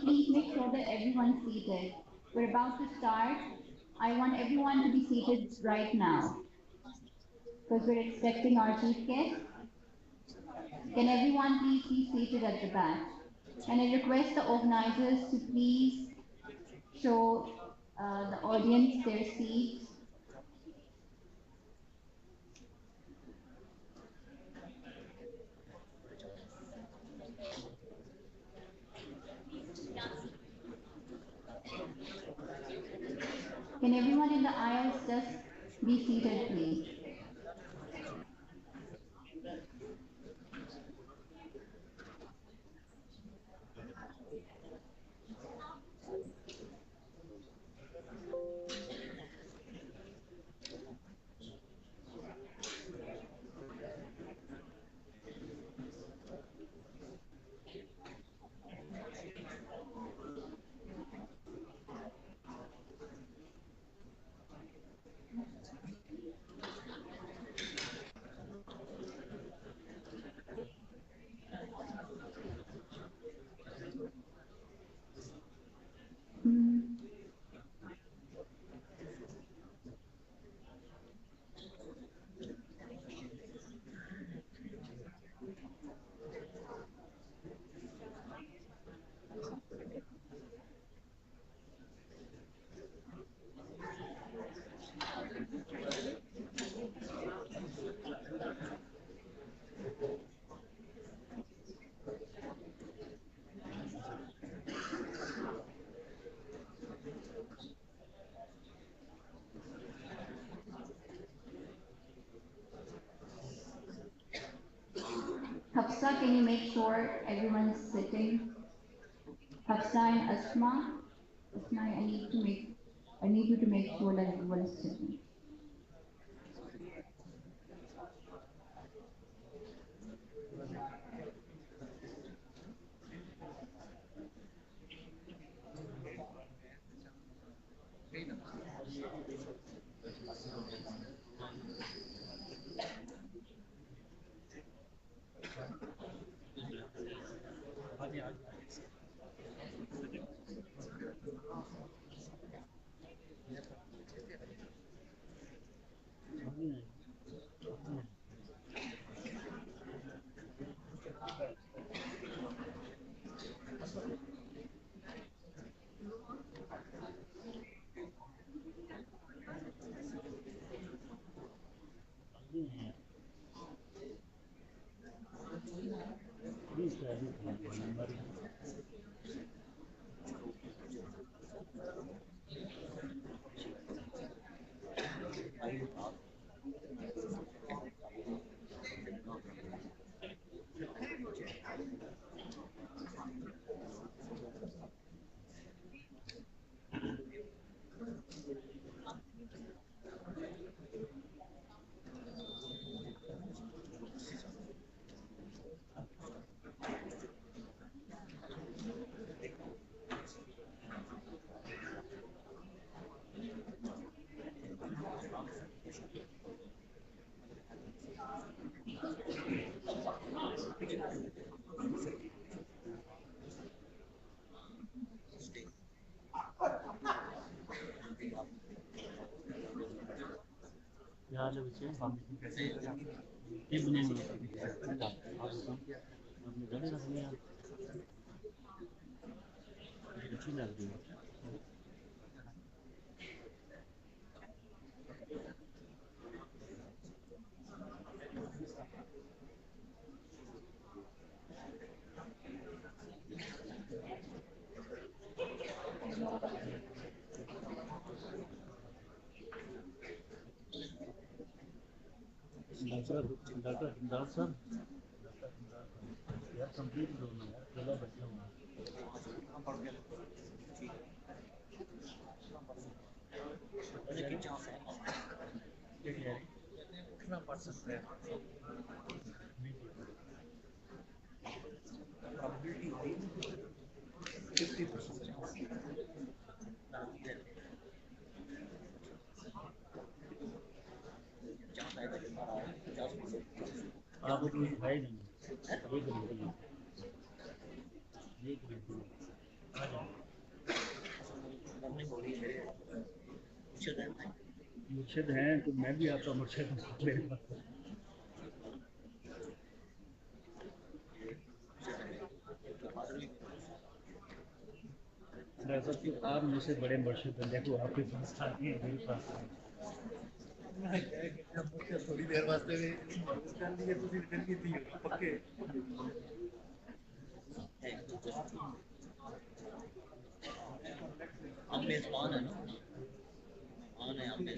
Please make sure that everyone's seated. We're about to start. I want everyone to be seated right now because we're expecting our chief guest. Can everyone please be seated at the back? And I request the organizers to please show the audience their seats. Can everyone in the aisles just be seated, please? Hafsa, can you make sure everyone's sitting? Hafsa and Asma, I need you to make sure that everyone's sitting. Doctor, you have completed मुर्शिद हैं तो मैं भी आपका मुर्शिद हूँ मेरे पास। दरअसल तो आप मुझसे बड़े मुर्शिद हैं, देखो आपके पास आते हैं मेरे पास थोड़ी देर वास्ते पक्के हमने ऑन है ना, ऑन है हमने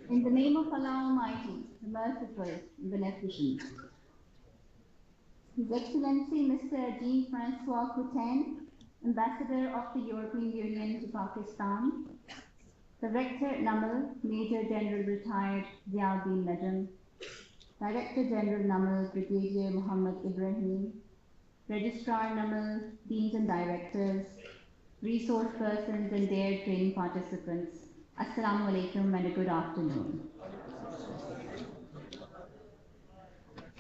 In the name of Allah Almighty, the Merciful, the Beneficent. His Excellency Mr. Jean-Francois Cautain, Ambassador of the European Union to Pakistan, Director NUML, Major General Retired Ziauddin Najam, Director General NUML, Brigadier Muhammad Ibrahim, Registrar NUML, Deans and Directors, resource persons and their training participants, Assalamu alaikum and a good afternoon.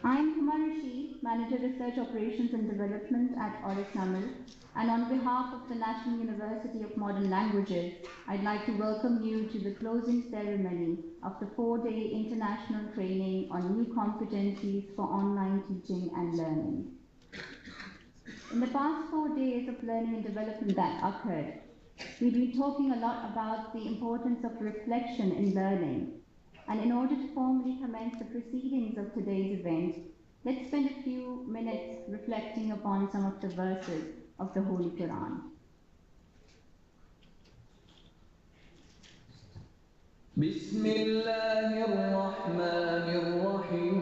I am Kumar Rashid, Manager Research Operations and Development at NUML, and on behalf of the National University of Modern Languages, I'd like to welcome you to the closing ceremony of the 4-day international training on new competencies for online teaching and learning. In the past 4 days of learning and development that occurred, we've been talking a lot about the importance of reflection in learning. And in order to formally commence the proceedings of today's event, let's spend a few minutes reflecting upon some of the verses of the Holy Quran. بسم الله الرحمن الرحيم.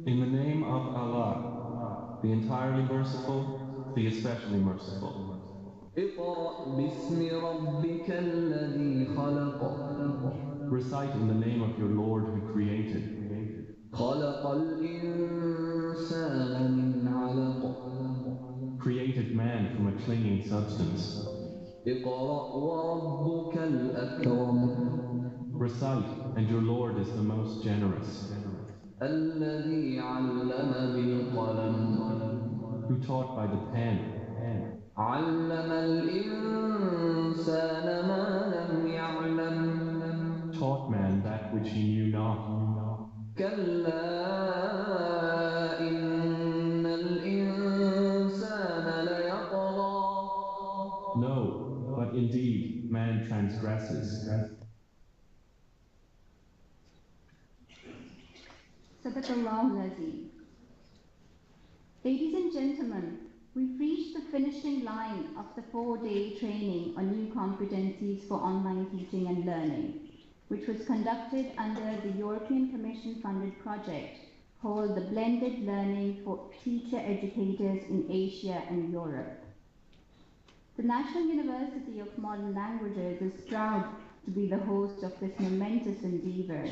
In the name of Allah, the entirely merciful, the especially merciful. اقرأ باسم ربك الذي خلق. Recite in the name of your Lord who created. خلق الإنسان من علق. Created man from a clinging substance. اقرأ وربك الأكرم. Recite, and your Lord is the most generous. الذي علم بالقلم. Who taught by the pen. علم الإنسان ما لم يعلم. Taught man that which he knew not. كلا إن الإنسان ليطغى. No, but indeed man transgresses. Sadaqallahu al-Azim. Ladies and gentlemen, we've reached the finishing line of the 4-day training on new competencies for online teaching and learning, which was conducted under the European Commission funded project called the Blended Learning for Teacher Educators in Asia and Europe. The National University of Modern Languages is proud to be the host of this momentous endeavor,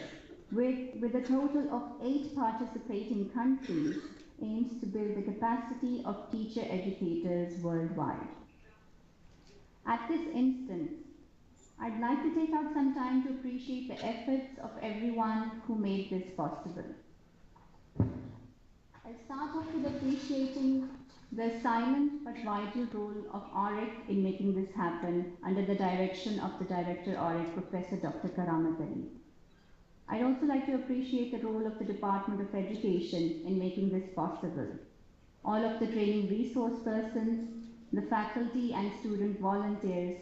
with a total of 8 participating countries, aims to build the capacity of teacher educators worldwide. At this instance, I'd like to take out some time to appreciate the efforts of everyone who made this possible. I'll start off with appreciating the silent but vital role of ORIC in making this happen under the direction of the Director ORIC, Professor Dr. Karamat Ali. I'd also like to appreciate the role of the Department of Education in making this possible. All of the training resource persons, the faculty and student volunteers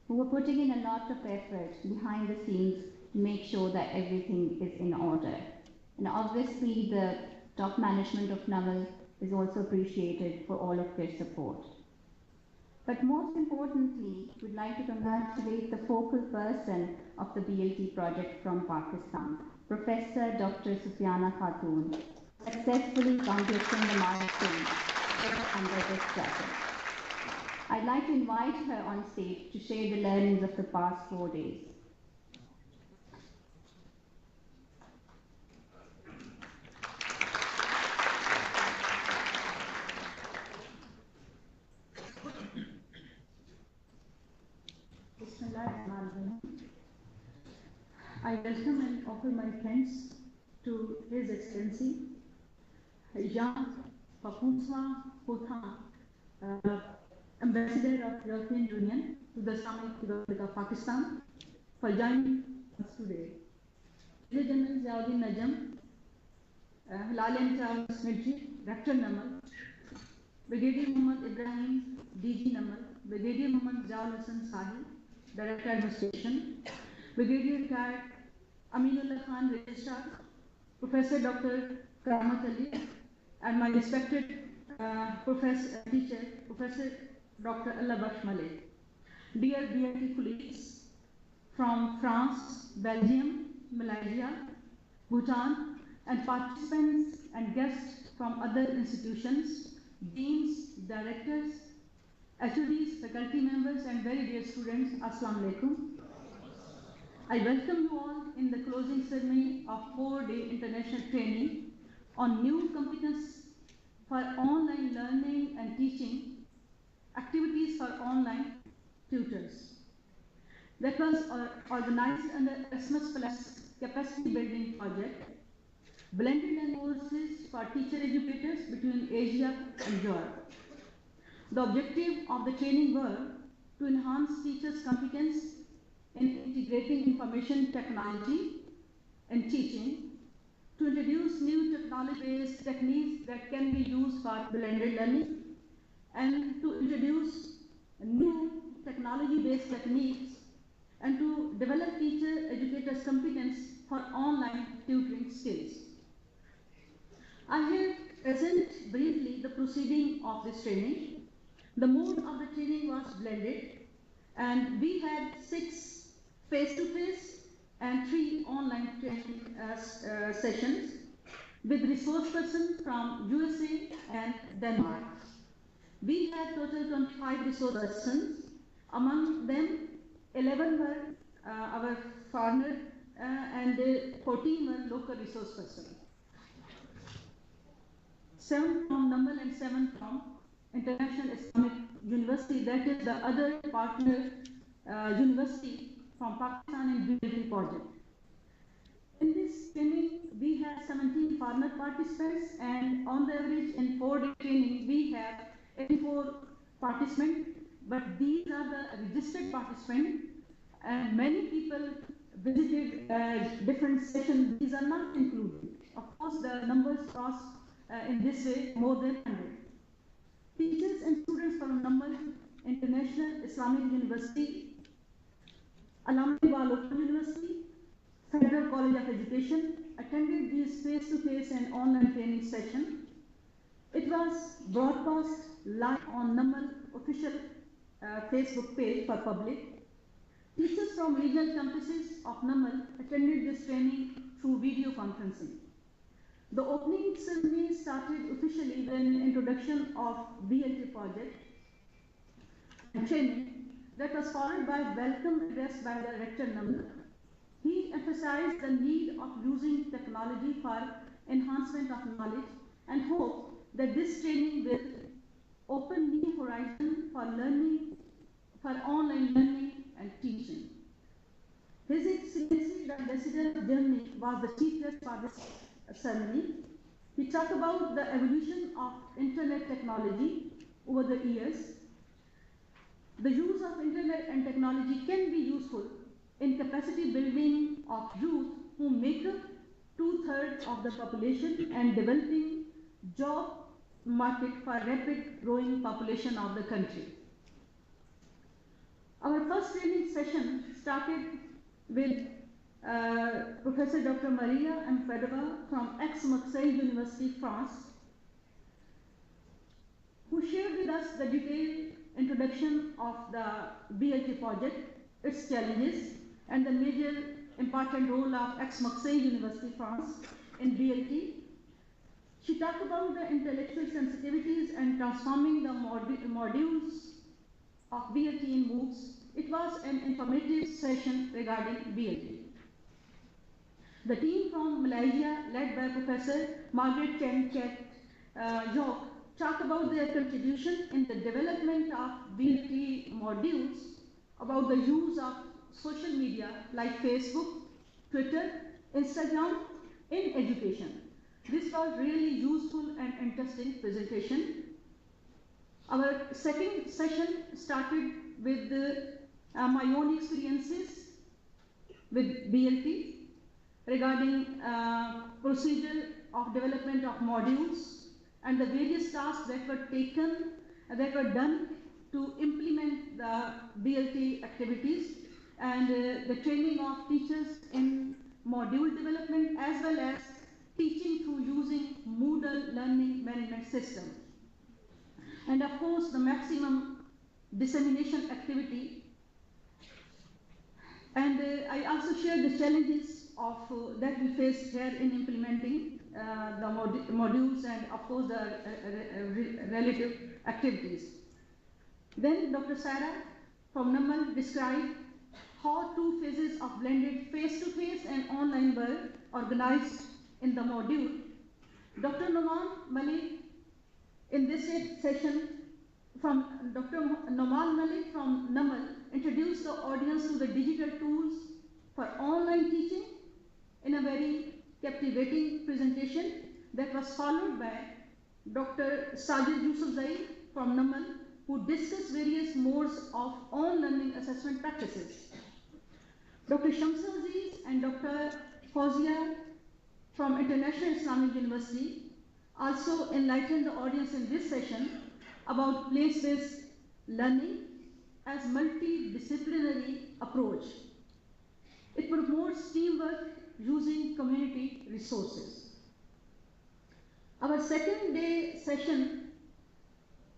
who were putting in a lot of effort behind the scenes to make sure that everything is in order. And obviously the top management of NUML is also appreciated for all of their support. But most importantly, we'd like to congratulate the focal person of the BLTeae project from Pakistan, Professor Dr. Sufiana Cautain, successfully accomplishing the milestone under this project. I'd like to invite her on stage to share the learnings of the past 4 days. I welcome and offer my thanks to His Excellency Jean-Francois Cautain, Ambassador of European Union to the Islamic Republic of Pakistan, for joining us today. Major General Ziauddin Najam, Hilal and Charles Military, Rector NUML, Brigadier Muhammad Ibrahim, DG NUML, Brigadier Muhammad Zaul Hassan Sahi, Director Administration, Brigadier Retired Aminullah Khan, Registrar, Professor Dr. Karamat Ali, and my respected teacher, Professor Dr. Allah Bash Malik. Dear BLTeae colleagues from France, Belgium, Malaysia, Bhutan, and participants and guests from other institutions, deans, directors, HODs, faculty members, and very dear students, Assalamu alaikum. I welcome you all in the closing ceremony of 4-day international training on new competence for online learning and teaching, activities for online tutors. That was organized under Erasmus Plus capacity building project, blended and courses for teacher educators between Asia and Europe. The objective of the training were to enhance teachers' competence in integrating information technology and teaching, to introduce new technology-based techniques that can be used for blended learning, and to introduce new technology-based techniques, and to develop teacher-educators' competence for online tutoring skills. I have present briefly the proceeding of this training. The mode of the training was blended, and we had 6 face-to-face and 3 online training sessions with resource persons from USA and Denmark. We had total 25 resource persons. Among them, 11 were our foreigner and 14 were local resource persons. 7 from NUML and 7 from International Islamic University, that is the other partner university from Pakistan in BLTeae project. In this training, we had 17 foreigner participants, and on the average in 4-day training, we have 84 participants, but these are the registered participants, and many people visited different sessions. These are not included. Of course, the numbers cross in this way more than 100. Teachers and students from NUML, International Islamic University, Alumni Local University, Federal College of Education attended these face-to-face and online training sessions. It was broadcast live on NUML official Facebook page for public. Teachers from regional campuses of NUML attended this training through video conferencing. The opening ceremony started officially with an introduction of BLTeae project and training that was followed by a welcome address by the Rector NUML. He emphasized the need of using technology for enhancement of knowledge and hoped that this training will open new horizons for learning, for online learning and teaching. His Excellency, the Ambassador Germany, was the chief guest for this ceremony. He talked about the evolution of internet technology over the years. The use of internet and technology can be useful in capacity building of youth who make up 2/3 of the population and developing job market for rapid growing population of the country. Our first training session started with Professor Dr. Maria M. Fedova from Aix-Marseille University, France, who shared with us the detailed introduction of the BLTeae project, its challenges, and the major important role of Aix-Marseille University, France in BLTeae. She talked about the intellectual sensitivities and transforming the modules of BLTeae in MOOCs. It was an informative session regarding BLTeae. The team from Malaysia, led by Professor Margaret Chen Yok, talked about their contribution in the development of BLTeae modules, about the use of social media like Facebook, Twitter, Instagram in education. This was really useful and interesting presentation. Our second session started with my own experiences with BLTeae regarding procedure of development of modules and the various tasks that were done to implement the BLTeae activities, and the training of teachers in module development as well as teaching through using Moodle learning management system. And of course, the maximum dissemination activity. And I also shared the challenges of that we faced here in implementing the modules and of course the relative activities. Then Dr. Sarah from NUML described how 2 phases of blended face-to-face and online were organized in the module. Dr. Noman Malik in this session from Dr. Noman Malik from NUML introduced the audience to the digital tools for online teaching in a very captivating presentation that was followed by Dr. Sajid Yusufzai from NUML, who discussed various modes of on-learning assessment practices. Dr. Shamsul Aziz and Dr. Fauzia from International Islamic University also enlightened the audience in this session about place-based learning as multidisciplinary approach. It promotes teamwork using community resources. Our second day session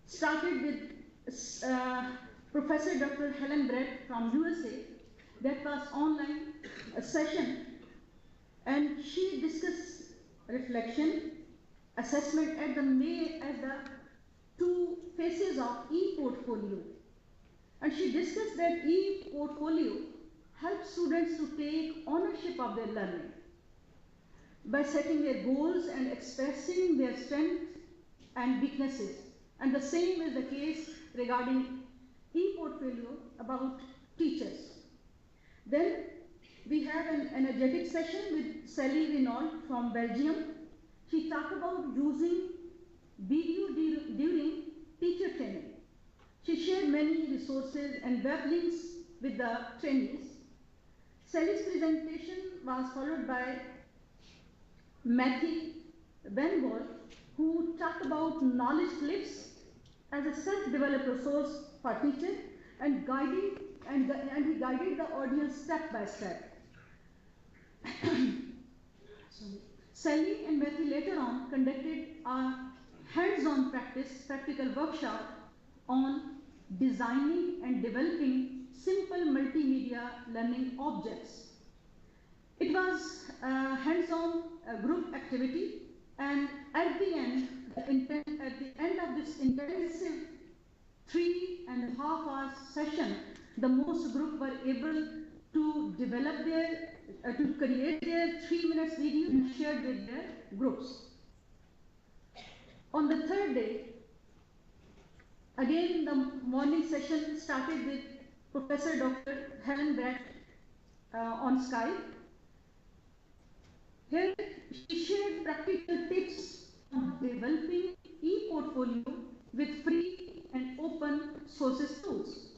started with Professor Dr. Helen Brett from USA. That was online session, and she discussed reflection, assessment as the two phases of e-portfolio. And she discussed that e-portfolio helps students to take ownership of their learning by setting their goals and expressing their strengths and weaknesses. And the same is the case regarding e-portfolio about teachers. Then we have an energetic session with Sally Renaud from Belgium. She talked about using video during teacher training. She shared many resources and web links with the trainees. Sally's presentation was followed by Matthew Benwall, who talked about knowledge clips as a self-developed resource for teachers and he guided the audience step by step. Sally and Matthew later on conducted a hands-on practical workshop on designing and developing simple multimedia learning objects. It was a hands-on group activity, and at the end of this intensive 3.5 hours session, the most group were able to develop to create their 3 minutes video and share with their groups. On the third day, again the morning session started with Professor Dr. Helen Brett on Skype. Here she shared practical tips on developing e-portfolio with free and open sources tools.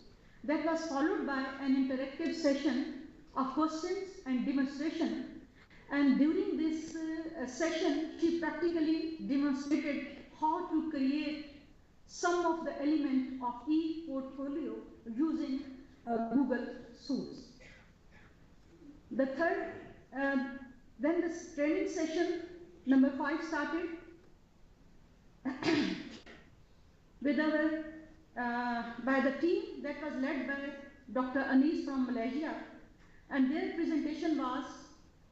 That was followed by an interactive session of questions and demonstration. And during this session, she practically demonstrated how to create some of the elements of e-portfolio using Google Suits. The third, then the training session number 5 started with by the team that was led by Dr. Anis from Malaysia, and their presentation was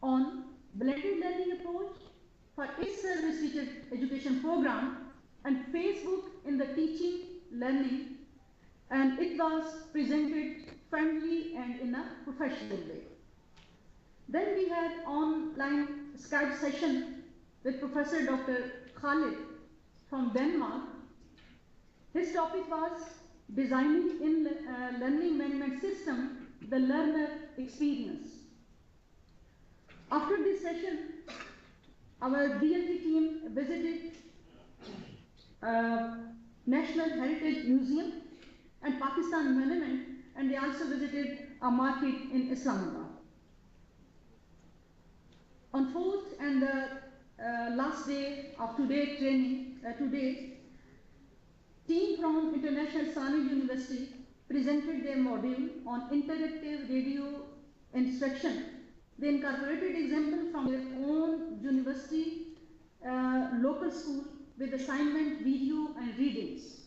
on blended learning approach for its service teacher education program and Facebook in the teaching learning, and it was presented friendly and in a professional way. Then we had online Skype session with Professor Dr. Khalid from Denmark. His topic was designing in learning management system, the learner experience. After this session, our BLTeae team visited National Heritage Museum and Pakistan Monument, and they also visited a market in Islamabad. On fourth and the last day of today's training, team from International Islamic University presented their module on interactive radio instruction. They incorporated examples from their own university local school with assignment, video and readings.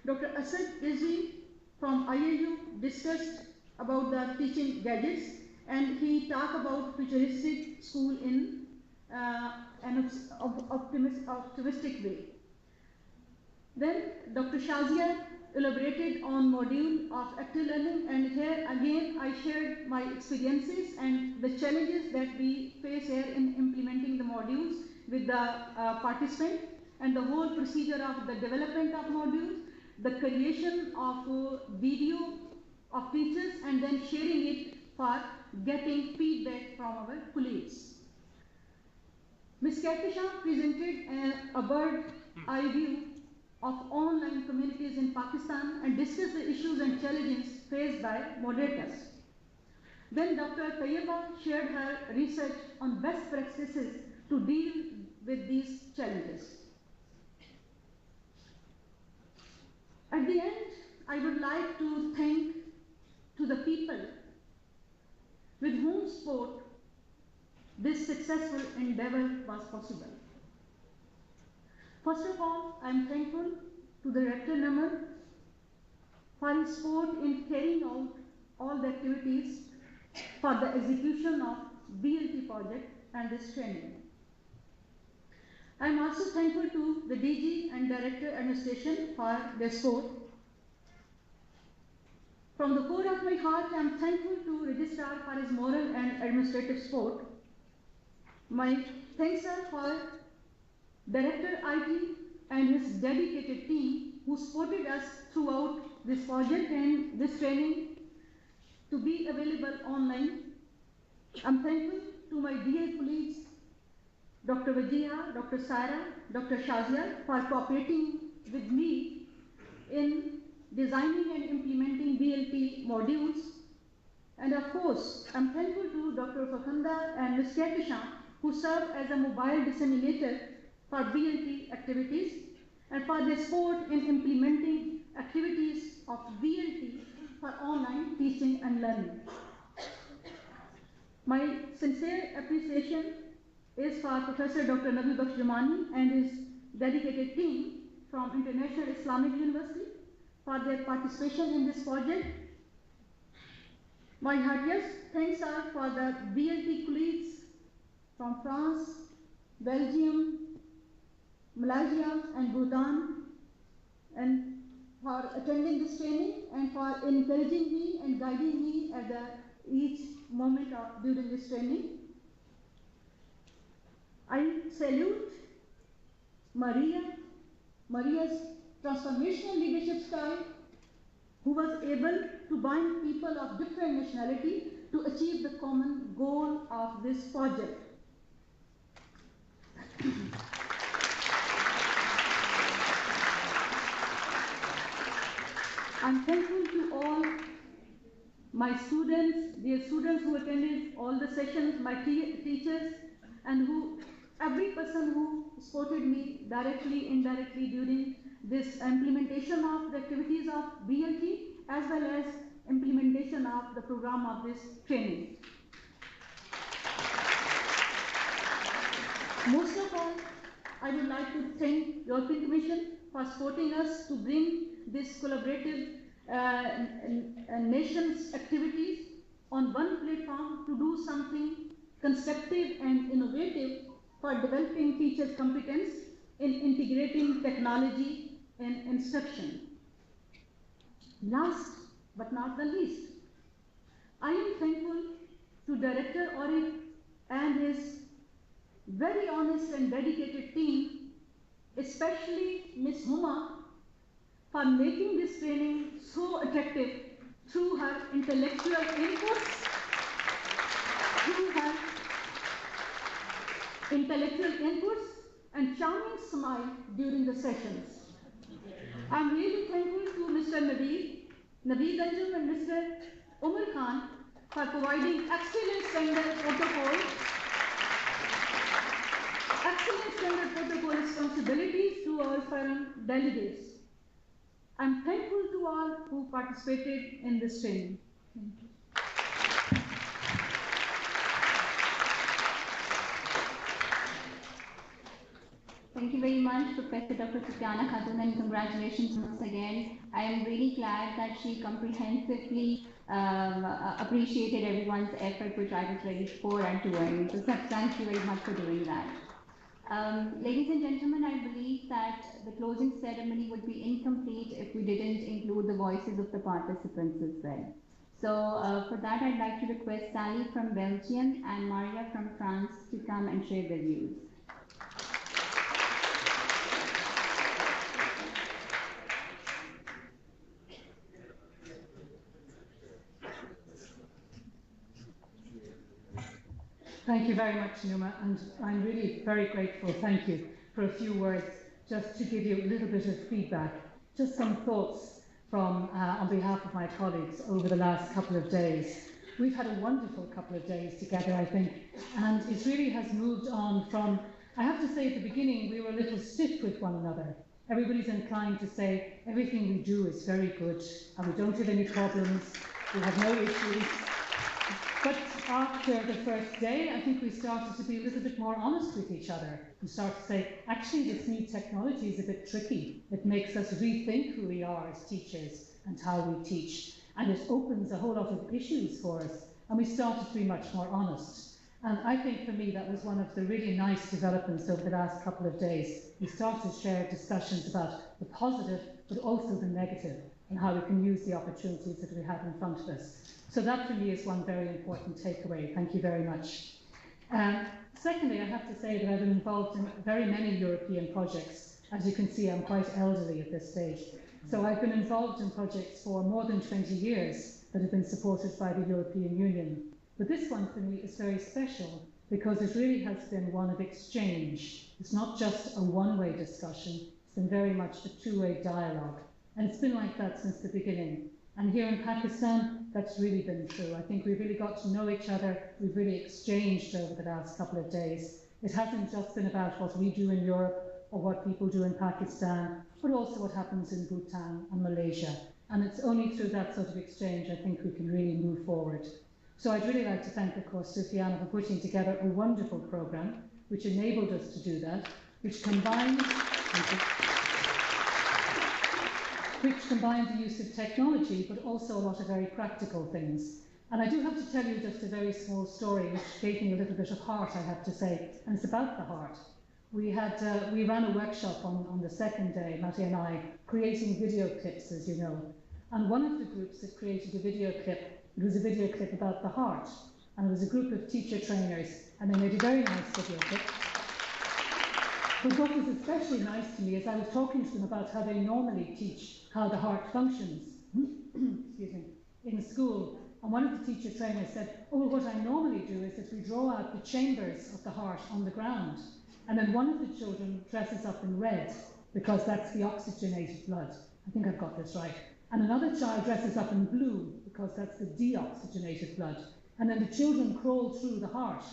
Dr. Asad Rizvi from IAU discussed about the teaching gadgets, and he talked about futuristic school in an optimistic way. Then Dr. Shazia elaborated on module of active learning, and here again I shared my experiences and the challenges that we face here in implementing the modules with the participant, and the whole procedure of the development of modules, the creation of video of teachers, and then sharing it for getting feedback from our colleagues. Ms. Katisha presented a bird eye view of online communities in Pakistan and discussed the issues and challenges faced by moderators. Then Dr. Tayyeba shared her research on best practices I would like to thank to the people with whom sport this successful endeavor was possible. First of all, I am thankful to the Director NUML for his support in carrying out all the activities for the execution of BLTeae project and this training. I am also thankful to the DG and Director Administration for their support. From the core of my heart, I am thankful to Registrar for his moral and administrative support. My thanks are for Director IT and his dedicated team who supported us throughout this project and this training to be available online. I'm thankful to my dear colleagues, Dr. Wajiha, Dr. Sarah, Dr. Shazia for cooperating with me in designing and implementing BLTeae modules. And of course, I'm thankful to Dr. Fakhanda and Ms. Ketishan who serve as a mobile disseminator for BLTeae activities and for their support in implementing activities of BLTeae for online teaching and learning. My sincere appreciation is for Professor Dr. Nabi Baksh Jamani and his dedicated team from International Islamic University for their participation in this project. My heartiest thanks are for the BLTeae colleagues from France, Belgium, Malaysia and Bhutan, and for attending this training and for encouraging me and guiding me at each moment during this training. I salute Maria's transformational leadership style, who was able to bind people of different nationality to achieve the common goal of this project. I'm thankful to all my students, dear students who attended all the sessions, my teachers, and every person who supported me directly, indirectly during this implementation of the activities of BLTeae as well as implementation of the program of this training. Most of all, I would like to thank European Commission for supporting us to bring this collaborative nation's activities on one platform to do something constructive and innovative for developing teachers' competence in integrating technology and instruction. Last but not the least, I am thankful to Director Orif and his very honest and dedicated team, especially Ms. Huma, for making this training so attractive through her intellectual inputs, and charming smile during the sessions. I'm really thankful to Mr. Naveed Anjum and Mr. Umar Khan for providing excellent standard protocol responsibilities to our foreign delegates. I'm thankful to all who participated in this training. Thank you. Thank you very much, Professor Dr. H.E Cautain, and congratulations once again. I am really glad that she comprehensively appreciated everyone's effort, which I was ready for and doing. So thank you very much for doing that. Ladies and gentlemen, I believe that the closing ceremony would be incomplete if we didn't include the voices of the participants as well. So for that, I'd like to request Sally from Belgium and Maria from France to come and share their views. Thank you very much, Numa, and I'm really very grateful, thank you, for a few words, just to give you a little bit of feedback, just some thoughts from, on behalf of my colleagues over the last couple of days. We've had a wonderful couple of days together, I think, and it really has moved on from, I have to say at the beginning, we were a little stiff with one another. everybody's inclined to say everything we do is very good and we don't have any problems, we have no issues. But after the first day, I think we started to be a little bit more honest with each other and start to say, actually, this new technology is a bit tricky. It makes us rethink who we are as teachers and how we teach. And it opens a whole lot of issues for us. And we started to be much more honest. And I think for me, that was one of the really nice developments over the last couple of days. We started to share discussions about the positive, but also the negative, and how we can use the opportunities that we have in front of us. So that for me is one very important takeaway. Thank you very much. Secondly, I have to say that I've been involved in very many European projects. As you can see, I'm quite elderly at this stage. So I've been involved in projects for more than 20 years that have been supported by the European Union. But this one for me is very special because it really has been one of exchange. It's not just a one-way discussion, it's been very much a two-way dialogue. And it's been like that since the beginning. And here in Pakistan, that's really been true. I think we've really got to know each other. We've really exchanged over the last couple of days. It hasn't just been about what we do in Europe or what people do in Pakistan, but also what happens in Bhutan and Malaysia. And it's only through that sort of exchange, I think, we can really move forward. So I'd really like to thank, of course, Sufyan for putting together a wonderful programme which enabled us to do that, which combines the use of technology, but also a lot of very practical things. And I do have to tell you just a very small story, which gave me a little bit of heart, I have to say, and it's about the heart. We ran a workshop on the second day, Matty and I, creating video clips, as you know. And one of the groups that created a video clip, it was a video clip about the heart. And it was a group of teacher trainers, and they made a very nice video clip. But what was especially nice to me is I was talking to them about how they normally teach how the heart functions excuse me, in school. And one of the teacher trainers said, oh, well, what I normally do is that we draw out the chambers of the heart on the ground. And then one of the children dresses up in red because that's the oxygenated blood. I think I've got this right. And another child dresses up in blue because that's the deoxygenated blood. And then the children crawl through the heart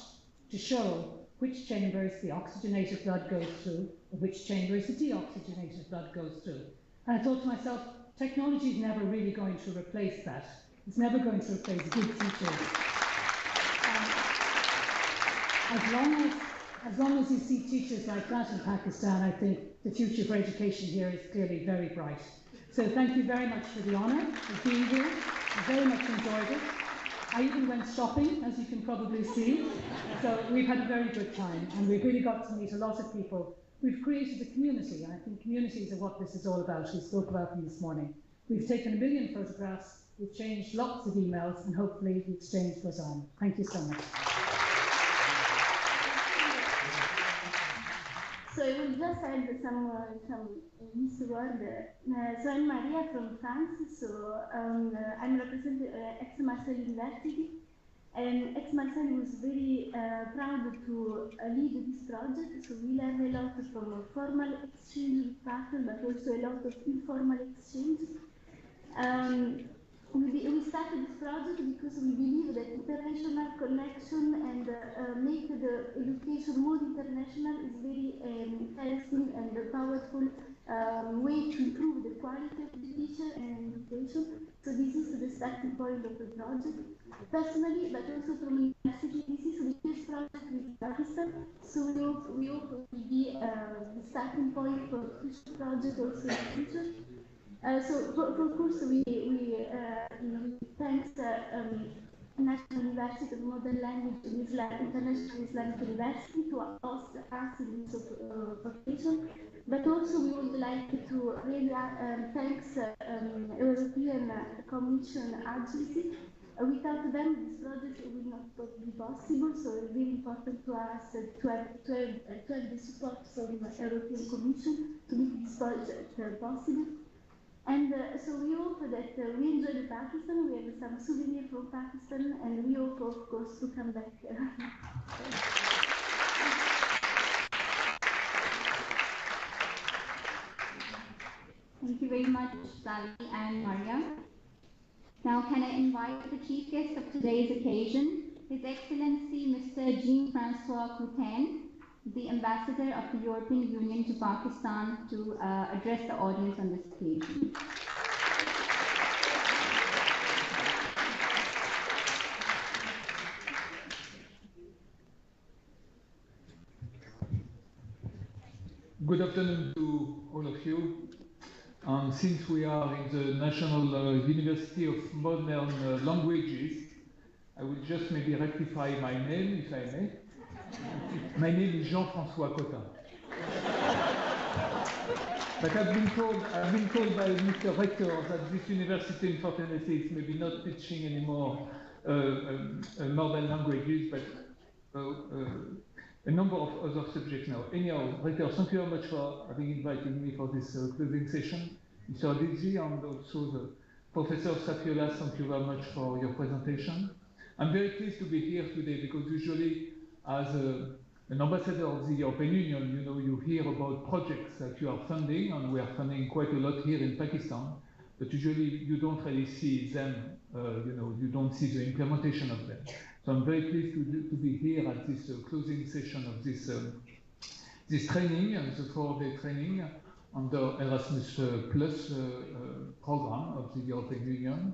to show which chambers the oxygenated blood goes through, or which chambers the deoxygenated blood goes through. And I thought to myself, technology is never really going to replace that. It's never going to replace good teachers. As long as you see teachers like that in Pakistan, I think the future for education here is clearly very bright. So thank you very much for the honour of being here. I very much enjoyed it. I even went shopping, as you can probably see. So we've had a very good time, and we've really got to meet a lot of people. We've created a community, and I think communities are what this is all about. We spoke about them this morning. We've taken 1 million photographs, we've changed lots of emails, and hopefully the exchange goes on. Thank you so much. So I will just add some word. So I'm Maria from France. So I'm representing H.E University, and H.E was very proud to lead this project. So we learn a lot from formal exchange with partners, but also a lot of informal exchange. We started this project because we believe that international connection and make the education more international is very healthy and a powerful way to improve the quality of the teacher and education. So this is the starting point of the project. Personally, but also from university, this is the first project with Pakistan. So we hope it will be the starting point for future projects also in the future. So, of course, we thanks National University of Modern Language and International Islamic University to host us in this occasion. But also we would like to really thanks European Commission Agency. Without them, this project will not be possible. So it's very important to us to have the support from the European Commission to make this project possible. And so we hope that we enjoy Pakistan, we have some souvenir from Pakistan, and we hope, of course, to come back. Thank you very much, Sally and Maria. Now can I invite the chief guest of today's occasion, His Excellency Mr. Jean-Francois Cautain, the Ambassador of the European Union to Pakistan to address the audience on this occasion. Good afternoon to all of you. Since we are in the National University of Modern Languages, I will just maybe rectify my name, if I may. My name is Jean-Francois Cautain. But I've been told by Mr. Rector that this university, unfortunately, is maybe not teaching anymore modern languages, but a number of other subjects now. Anyhow, Rector, thank you very much for having invited me for this closing session. Mr. Adilji and also the Professor Sapiola, thank you very much for your presentation. I'm very pleased to be here today because usually as an ambassador of the European Union, you know, you hear about projects that you are funding, and we are funding quite a lot here in Pakistan, but usually you don't really see them, you know, you don't see the implementation of them. So I'm very pleased to be here at this closing session of this training, the 4-day training under Erasmus Plus program of the European Union.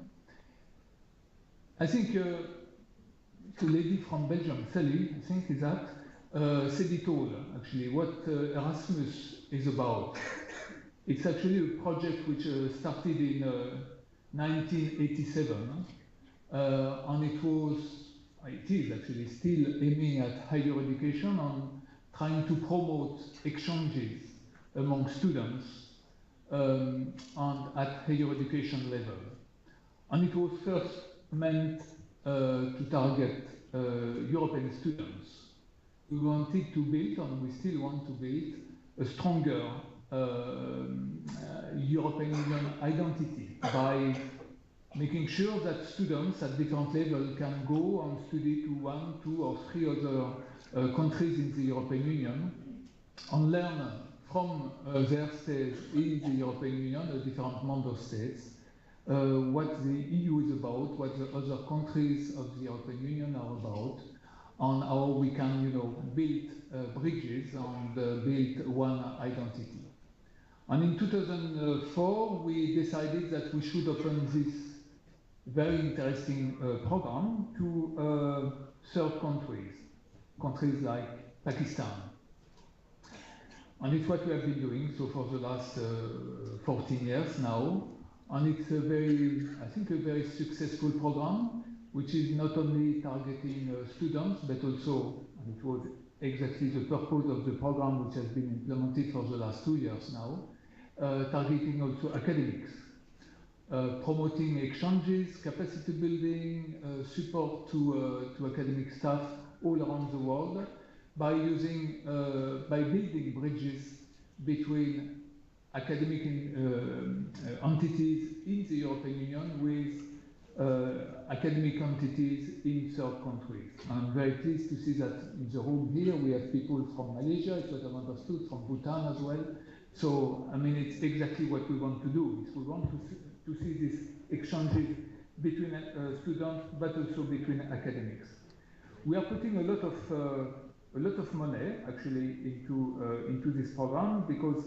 I think the lady from Belgium, Sally, I think is that, said it all, actually, what Erasmus is about. It's actually a project which started in 1987, and it is actually still aiming at higher education and trying to promote exchanges among students and at higher education level. And it was first meant to target European students. We wanted to build, and we still want to build, a stronger European Union identity by making sure that students at different levels can go and study to 1, 2, or 3 other countries in the European Union and learn from their stays in the European Union, the different member states, what the EU is about, what the other countries of the European Union are about, and how we can, you know, build bridges and build one identity. And in 2004, we decided that we should open this very interesting program to third countries like Pakistan. And it's what we have been doing so for the last 14 years now. And it's I think a very successful program, which is not only targeting students, but also, and it was exactly the purpose of the program which has been implemented for the last 2 years now, targeting also academics, promoting exchanges, capacity building, support to academic staff all around the world by building bridges between academic entities in the European Union with academic entities in third countries. I'm very pleased to see that in the room here we have people from Malaysia, it was understood, from Bhutan as well. So, I mean, it's exactly what we want to do. We want to see these exchanges between students, but also between academics. We are putting a lot of money actually into this program because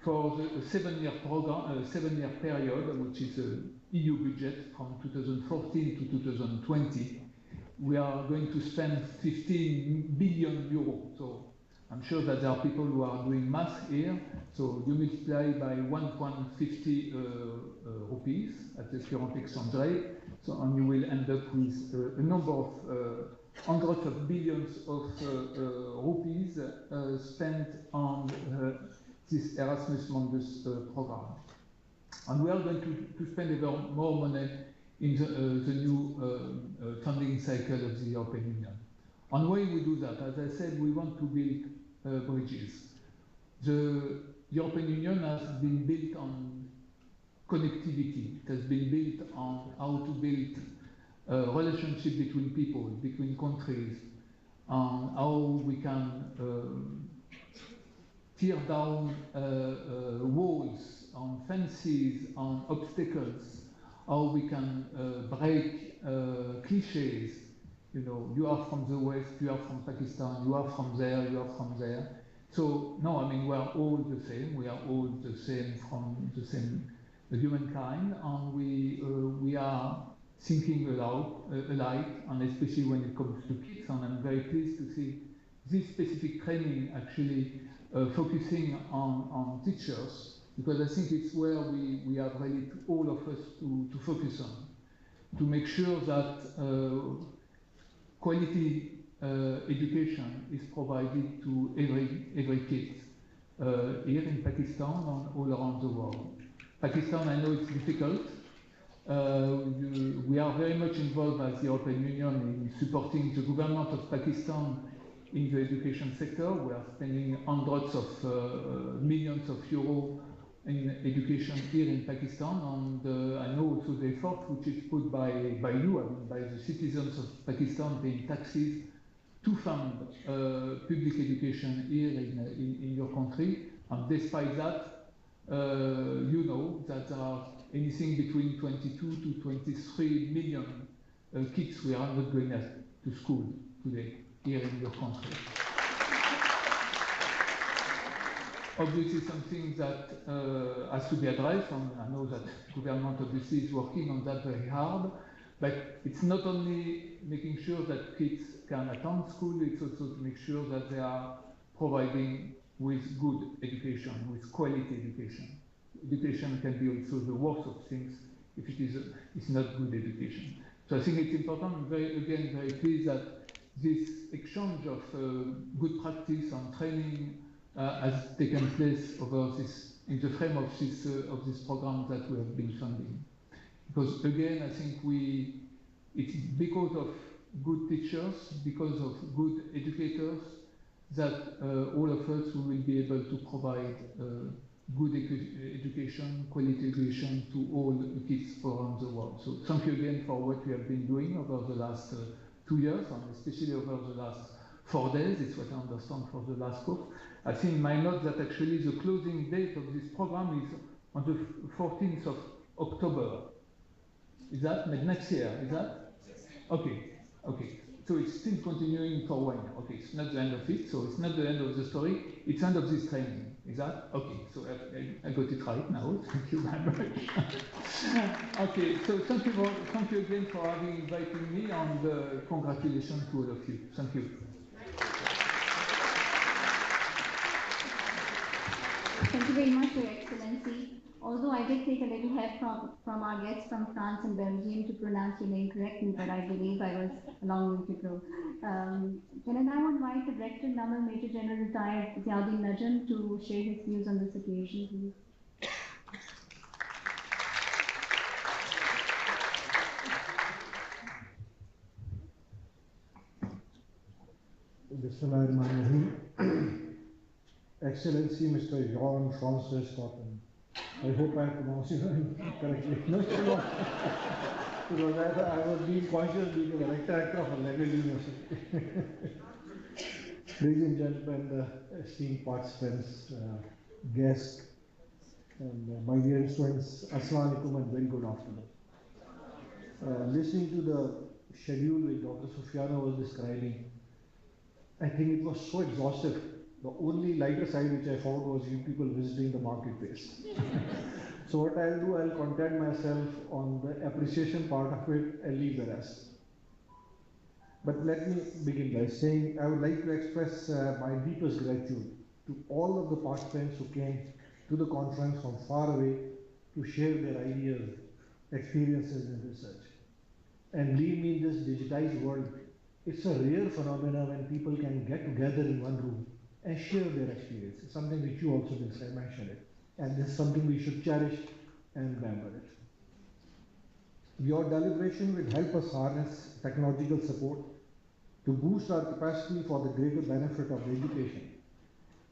for the 7-year program, 7-year period, which is the EU budget from 2014 to 2020, we are going to spend 15 billion euros. So I'm sure that there are people who are doing math here. So you multiply by 1.50 rupees at the current exchange rate, so and you will end up with a number of hundreds of billions of rupees spent on this Erasmus Mundus program. And we are going to spend even more money in the new funding cycle of the European Union. And why we do that? As I said, we want to build bridges. The European Union has been built on connectivity. It has been built on how to build a relationship between people, between countries, and how we can tear down walls, on fences, on obstacles, how we can break cliches you know, you are from the West, you are from Pakistan, you are from there, you are from there. So, no, I mean, we are all the same. We are all the same from the same humankind, and we are thinking alike, and especially when it comes to kids. And I'm very pleased to see this specific training actually focusing on teachers, because I think it's where we have really all of us to focus on, to make sure that quality education is provided to every kid here in Pakistan and all around the world. Pakistan, I know it's difficult. We are very much involved as the European Union in supporting the government of Pakistan in the education sector. We are spending hundreds of millions of euros in education here in Pakistan, and I know also the effort which is put by you, I mean, by the citizens of Pakistan paying taxes to fund public education here in your country. And despite that, you know that there are anything between 22 to 23 million kids who are not going to school today here in your country. Obviously something that has to be addressed, and I know that the government obviously is working on that very hard, but it's not only making sure that kids can attend school, it's also to make sure that they are providing with good education, with quality education. Education can be also the worst of things if it's not good education. So I think it's important, and again, very pleased that this exchange of good practice and training has taken place over this, in the frame of this program that we have been funding. Because again, I think it's because of good teachers, because of good educators, that all of us will be able to provide good education, quality education to all the kids around the world. So thank you again for what you have been doing over the last 2 years, and especially over the last 4 days. It's what I understand for the last course. I think in my note that actually the closing date of this program is on the 14th of October. Is that next year? Is that? Okay. Okay. So it's still continuing for 1 year. Okay, it's not the end of it, so it's not the end of the story, it's the end of this training. Is that? Okay, so I got it right now. Thank you very much. Okay, so thank you again for having invited me, and congratulations to all of you. Thank you. Thank you very much, Your Excellency. Although I did take a little help from our guests from France and Belgium to pronounce your name correctly, but I believe I was a long way to go. Can I now invite the Director NUML Major General Retired H.E Najam to share his views on this occasion, please. Bismillahirrahmanirrahim. Excellency Mr. Jean-Francois Cautain. I hope I pronounced it correctly. No, sure. Because I was being conscious being a director of a legal university. Ladies and gentlemen, esteemed participants, guests, and my dear students, Assalamu alaikum and very good afternoon. Listening to the schedule which Dr. Sufyana was describing, I think it was so exhaustive. The only lighter side which I found was you people visiting the marketplace. So what I'll do, I'll content myself on the appreciation part of it and leave the rest. But let me begin by saying I would like to express my deepest gratitude to all of the participants who came to the conference from far away to share their ideas, experiences and research. And believe me, in this digitized world, it's a rare phenomenon when people can get together in one room and share their experiences, something which you also mentioned it. And this is something we should cherish and remember it. Your deliberation will help us harness technological support to boost our capacity for the greater benefit of the education.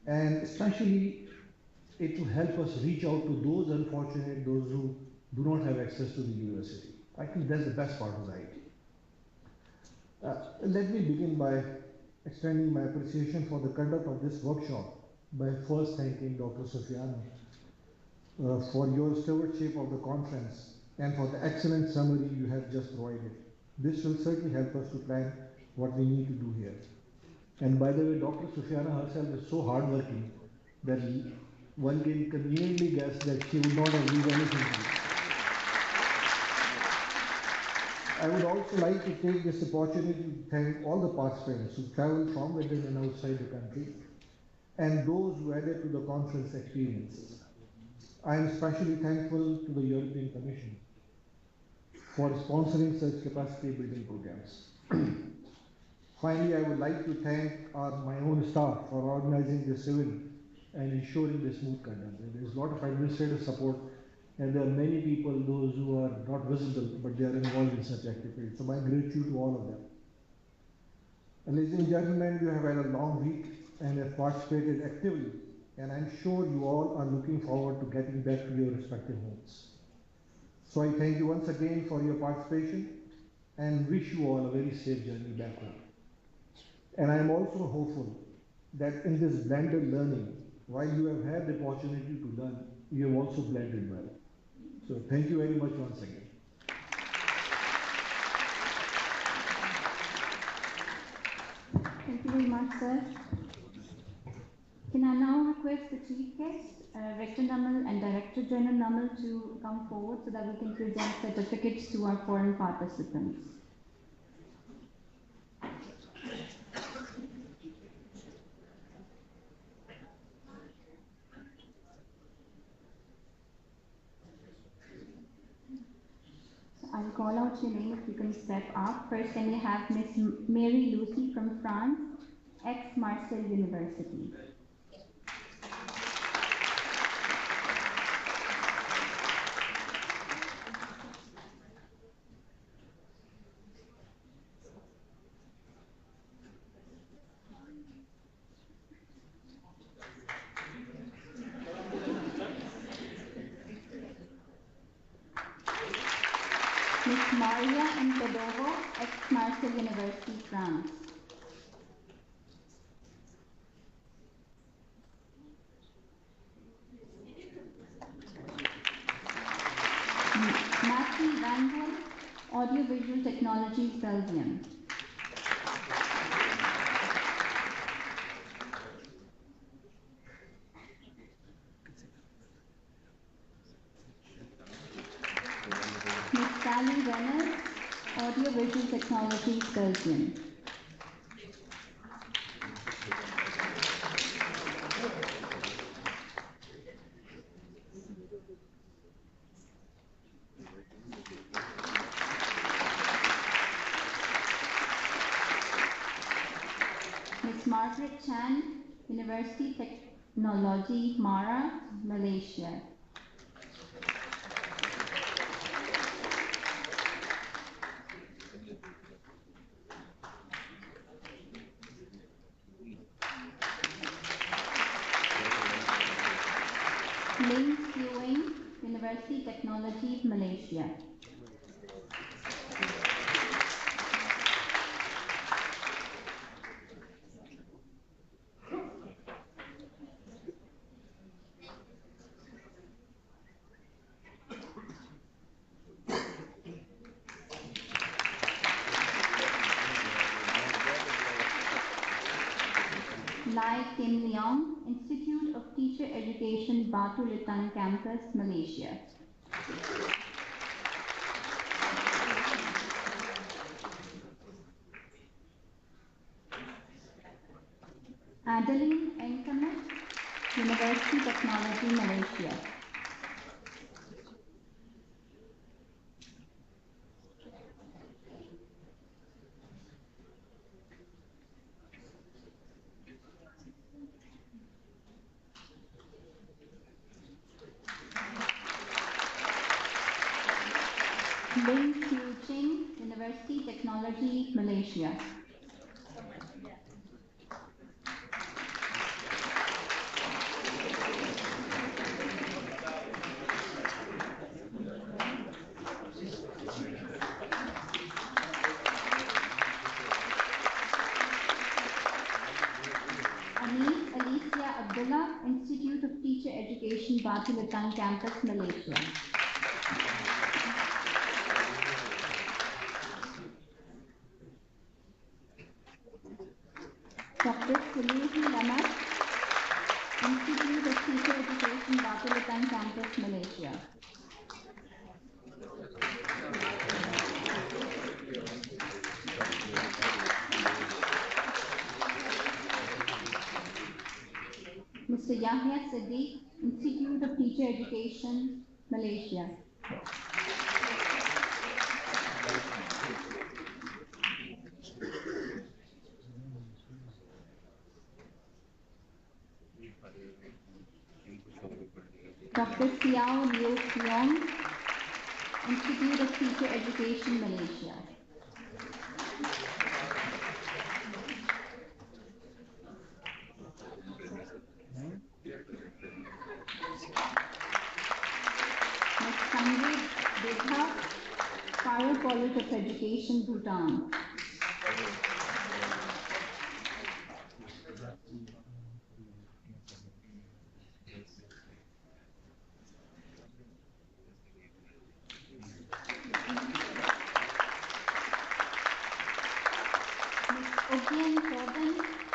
And especially it will help us reach out to those unfortunate, those who do not have access to the university. I think that's the best part of the idea. Let me begin by extending my appreciation for the conduct of this workshop by first thanking Dr. Sufyana for your stewardship of the conference and for the excellent summary you have just provided. This will certainly help us to plan what we need to do here. And by the way, Dr. Sufyana herself is so hardworking that one can conveniently guess that she would not have leave anything to do. I would also like to take this opportunity to thank all the participants who traveled from within and outside the country, and those who added to the conference experiences. I am especially thankful to the European Commission for sponsoring such capacity building programs. Finally, I would like to thank my own staff for organizing this event and ensuring the smooth conduct. There is a lot of administrative support, and there are many people, those who are not visible, but they are involved in such activities. So my gratitude to all of them. And ladies and gentlemen, you have had a long week and have participated actively, and I'm sure you all are looking forward to getting back to your respective homes. So I thank you once again for your participation and wish you all a very safe journey back home. And I am also hopeful that in this blended learning, while you have had the opportunity to learn, you have also blended well. So thank you very much once again. Thank you very much, sir. Can I now request the Chief Guest, Rector NUML and Director General NUML to come forward so that we can present certificates to our foreign participants. I'll call out your name if you can step up. First, can we have Miss Mary Lucy from France, ex-Marseille University. Miss Maria Empedovo, ex-Marseille University, France. Matthew Randall, Audiovisual Technologies, Belgium. Miss Sally Reynolds, Audiovisual Technologies, Belgium. Miss Margaret Chan, University Technology, Mara, Malaysia. Ling Xiuing, University Technology, Malaysia. Lai Kim Leong, Institute of Teacher Education, Batu Litan Campus, Malaysia. Adeline Enkamet, University Technology, Malaysia. Ling Qiu Ching, University Technology, Malaysia. Alicia Abdullah, Institute of Teacher Education, Batu Litan Campus, Malaysia. Institute of Teacher Education, Bapilitan Campus, Malaysia. Mr. Yahya Siddiq, Institute of Teacher Education, Malaysia. Dr. Xiao Liu Qiong, Institute of Teacher Education, Malaysia. Ms. Sangeet Bedha, Fire College of Education, Bhutan. H.E Mr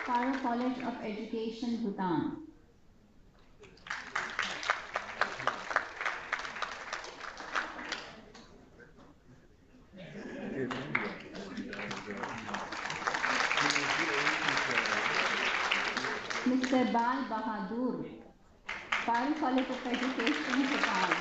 Fire College of Education, Bhutan. Mr. Bal Bahadur, Fire College of Education, Bhutan.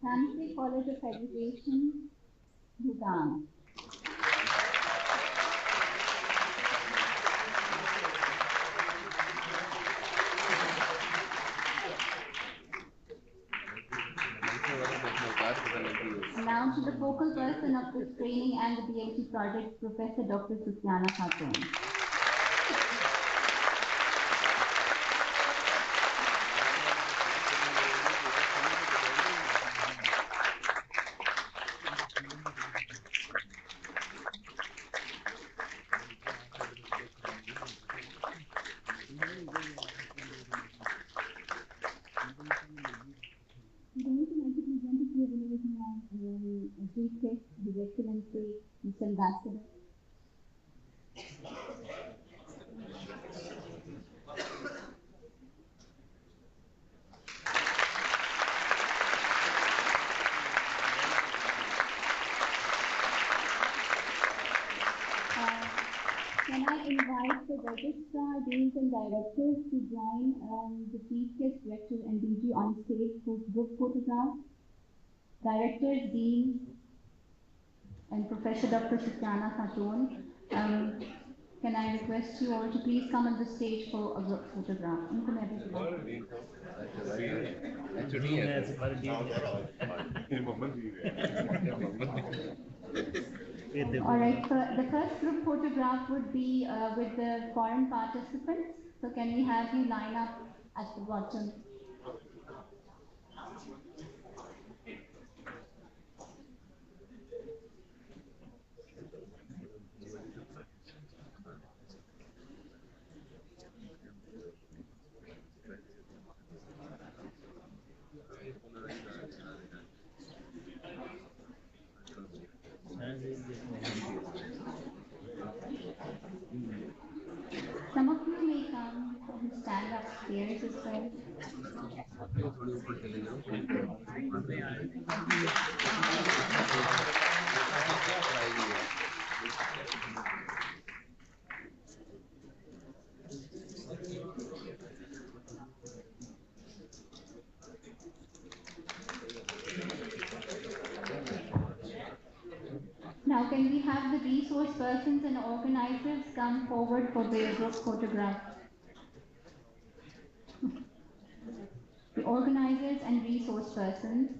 Thamse College of Education, Bhutan. Now to the focal person of this training and the BLTeae project, Professor Dr. Sufiana Cautain. His Excellency, Mr. Ambassador. Can I invite the registrar, deans and directors to join the chief guest director and DG on stage for group photograph? Directors, deans, and Professor Dr. Sufiana Cautain. Can I request you all to please come on the stage for a group photograph? All right, the first group photograph would be with the foreign participants. So can we have you line up at the bottom? Some of you may come and stand upstairs as well. Now, can we have the resource persons and organizers come forward for their group photograph? The organizers and resource persons.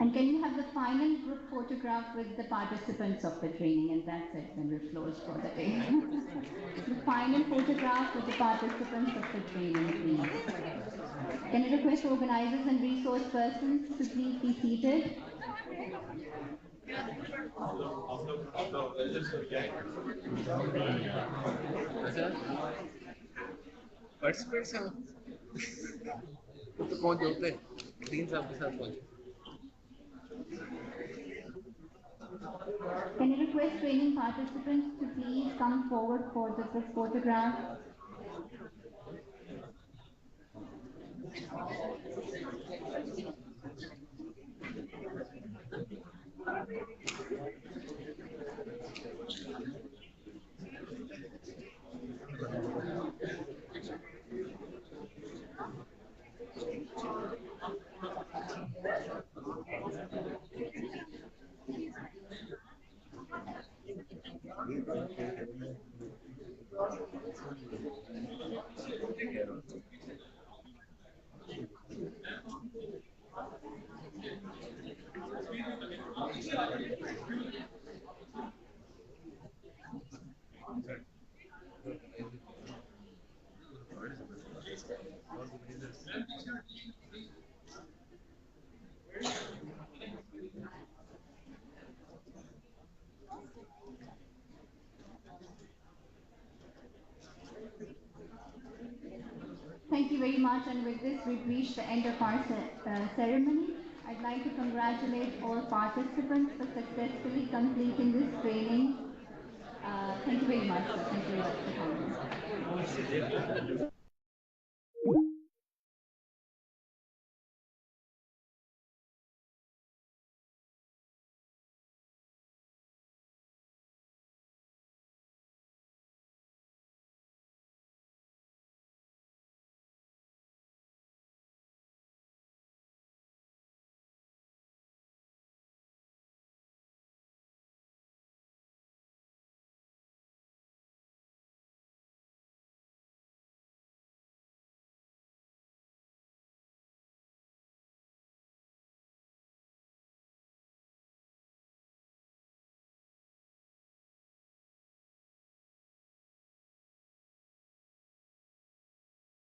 And can you have the final group photograph with the participants of the training, and that's it, then we're closed for the day. The final photograph with the participants of the training, please. Can I request organizers and resource persons to please be seated? Participates हैं तो कौन जोड़ते हैं 3 साल के साथ पहुंचे Can I request training participants to please come forward for the group photograph? Thank you very much, and with this we've reached the end of our ceremony. I'd like to congratulate all participants for successfully completing this training. Thank you very much. Thank you very much for coming.